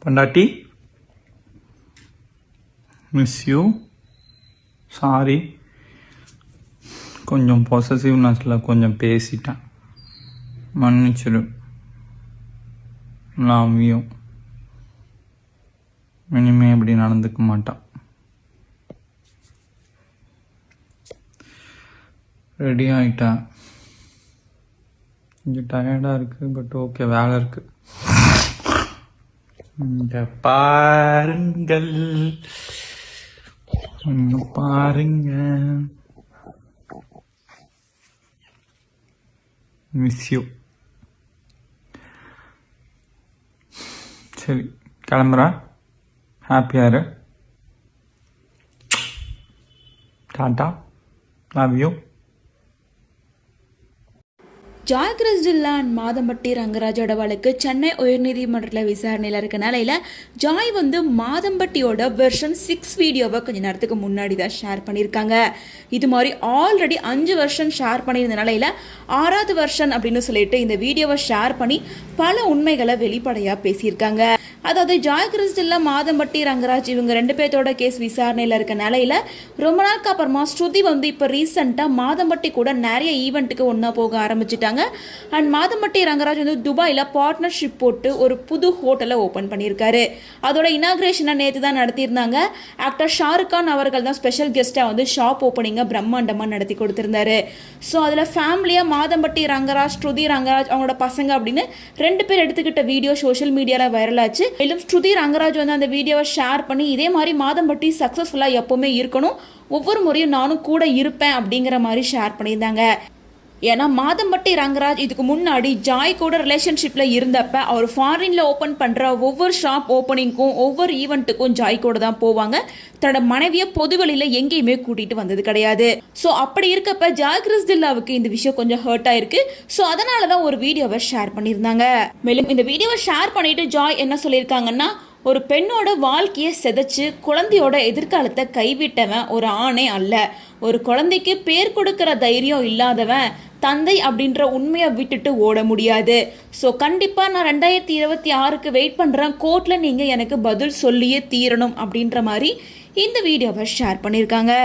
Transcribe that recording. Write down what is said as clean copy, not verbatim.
பொண்டாட்டி miss you, sorry, கொஞ்சம் பொசசிவ்னஸில் கொஞ்சம் பேசிட்டேன், மன்னிச்சிடு, லவ் யூ, இனிமே இப்படி நடந்துக்க மாட்டான். ரெடி ஆகிட்டேன், கொஞ்சம் டயர்டாக இருக்குது, பட் ஓகே, வேலை இருக்குது. இங்க பாருங்கள், பாருங்க, மிஸ் யூ. சரி, கிளம்புறேன், ஹாப்பியாரு, tata, love you. Joy Crizildaa and Madhampatty ரங்கராஜோட வழக்கு சென்னை உயர்நீதிமன்றத்தில் விசாரணையில் இருக்க நிலையில் ஜாய் மாதம்பட்டியோட வெர்ஷன் 6 வீடியோவை கொஞ்சம் நேரத்துக்கு முன்னாடி தான் ஷேர் பண்ணியிருக்காங்க. இது மாதிரி ஆல்ரெடி 5 வெர்ஷன் ஷேர் பண்ணியிருந்த நிலையில் 6வது வெர்ஷன் அப்படின்னு சொல்லிட்டு இந்த வீடியோவை ஷேர் பண்ணி பல உண்மைகளை வெளிப்படையாக பேசியிருக்காங்க. அதாவது ஜாய் கிறிஸ்டில்லா மாதம்பட்டி ரங்கராஜ் இவங்க 2 பேர்த்தோட கேஸ் விசாரணையில் இருக்க நிலையில் ரொம்ப நாளுக்கு அப்புறமா ஸ்ருதி இப்போ ரீசெண்டாக மாதம்பட்டி கூட நிறைய ஈவெண்ட்டுக்கு ஒன்றா போக ஆரம்பிச்சிட்டாங்க. அண்ட் மாதம்பட்டி ரங்கராஜ் துபாயில் பார்ட்னர்ஷிப் போட்டு ஒரு புது ஹோட்டலை ஓப்பன் பண்ணியிருக்காரு. அதோட இனாகிரேஷனை நேற்று தான் நடத்தியிருந்தாங்க. ஆக்டர் ஷாருக் கான் அவர்கள் தான் ஸ்பெஷல் கெஸ்ட்டாக ஷாப் ஓப்பனிங்கை பிரம்மாண்டமாக நடத்தி கொடுத்துருந்தாரு. ஸோ அதில் ஃபேமிலியாக மாதம்பட்டி ரங்கராஜ், ஸ்ருதி ரங்கராஜ், அவங்களோட பசங்க அப்படின்னு 2 பேர் எடுத்துக்கிட்ட வீடியோ சோஷியல் மீடியாவில் வைரல் ஆச்சு. மேலும் ஸ்ருதி ரங்கராஜ் அந்த வீடியோவை ஷேர் பண்ணி இதே மாதிரி மாதம்பட்டி சக்ஸஸ்ஃபுல்லாக எப்போவுமே இருக்கணும், ஒவ்வொரு முறையும் நானும் கூட இருப்பேன் அப்படிங்கிற மாதிரி ஷேர் பண்ணியிருந்தாங்க. ஏன்னா மாதம்பட்டி ரங்கராஜ் இதுக்கு முன்னாடி ஜாய் கூட ரிலேஷன்ஷிப்பில் இருந்தப்ப அவர் ஃபாரினில் ஓப்பன் பண்ணுற ஒவ்வொரு ஷாப் ஓப்பனிங்க்கும் ஒவ்வொரு ஈவெண்ட்டுக்கும் ஜாய் கூட தான் போவாங்க. தன்னோட மனைவியை பொதுவெளியில் எங்கேயுமே கூட்டிகிட்டு வந்தது கிடையாது. ஸோ அப்படி இருக்கப்ப ஜாய் கிறிஸ்டில்லாவுக்கு இந்த விஷயம் கொஞ்சம் ஹர்ட் ஆயிருக்கு. ஸோ அதனால தான் ஒரு வீடியோவை ஷேர் பண்ணியிருந்தாங்க. மேலும் இந்த வீடியோவை ஷேர் பண்ணிட்டு ஜாய் என்ன சொல்லியிருக்காங்கன்னா, ஒரு பெண்ணோட வாழ்க்கையை செதைச்சு குழந்தையோட எதிர்காலத்தை கைவிட்டவன் ஒரு ஆணே அல்ல. ஒரு குழந்தைக்கு பேர் கொடுக்கிற தைரியம் இல்லாதவன் தந்தை அப்படின்ற உண்மையை விட்டுட்டு ஓட முடியாது. ஸோ கண்டிப்பாக நான் 2026க்கு வெயிட் பண்ணுறேன், கோர்ட்டில் நீங்கள் எனக்கு பதில் சொல்லியே தீரணும் அப்படின்ற மாதிரி இந்த வீடியோவை ஷேர் பண்ணியிருக்காங்க.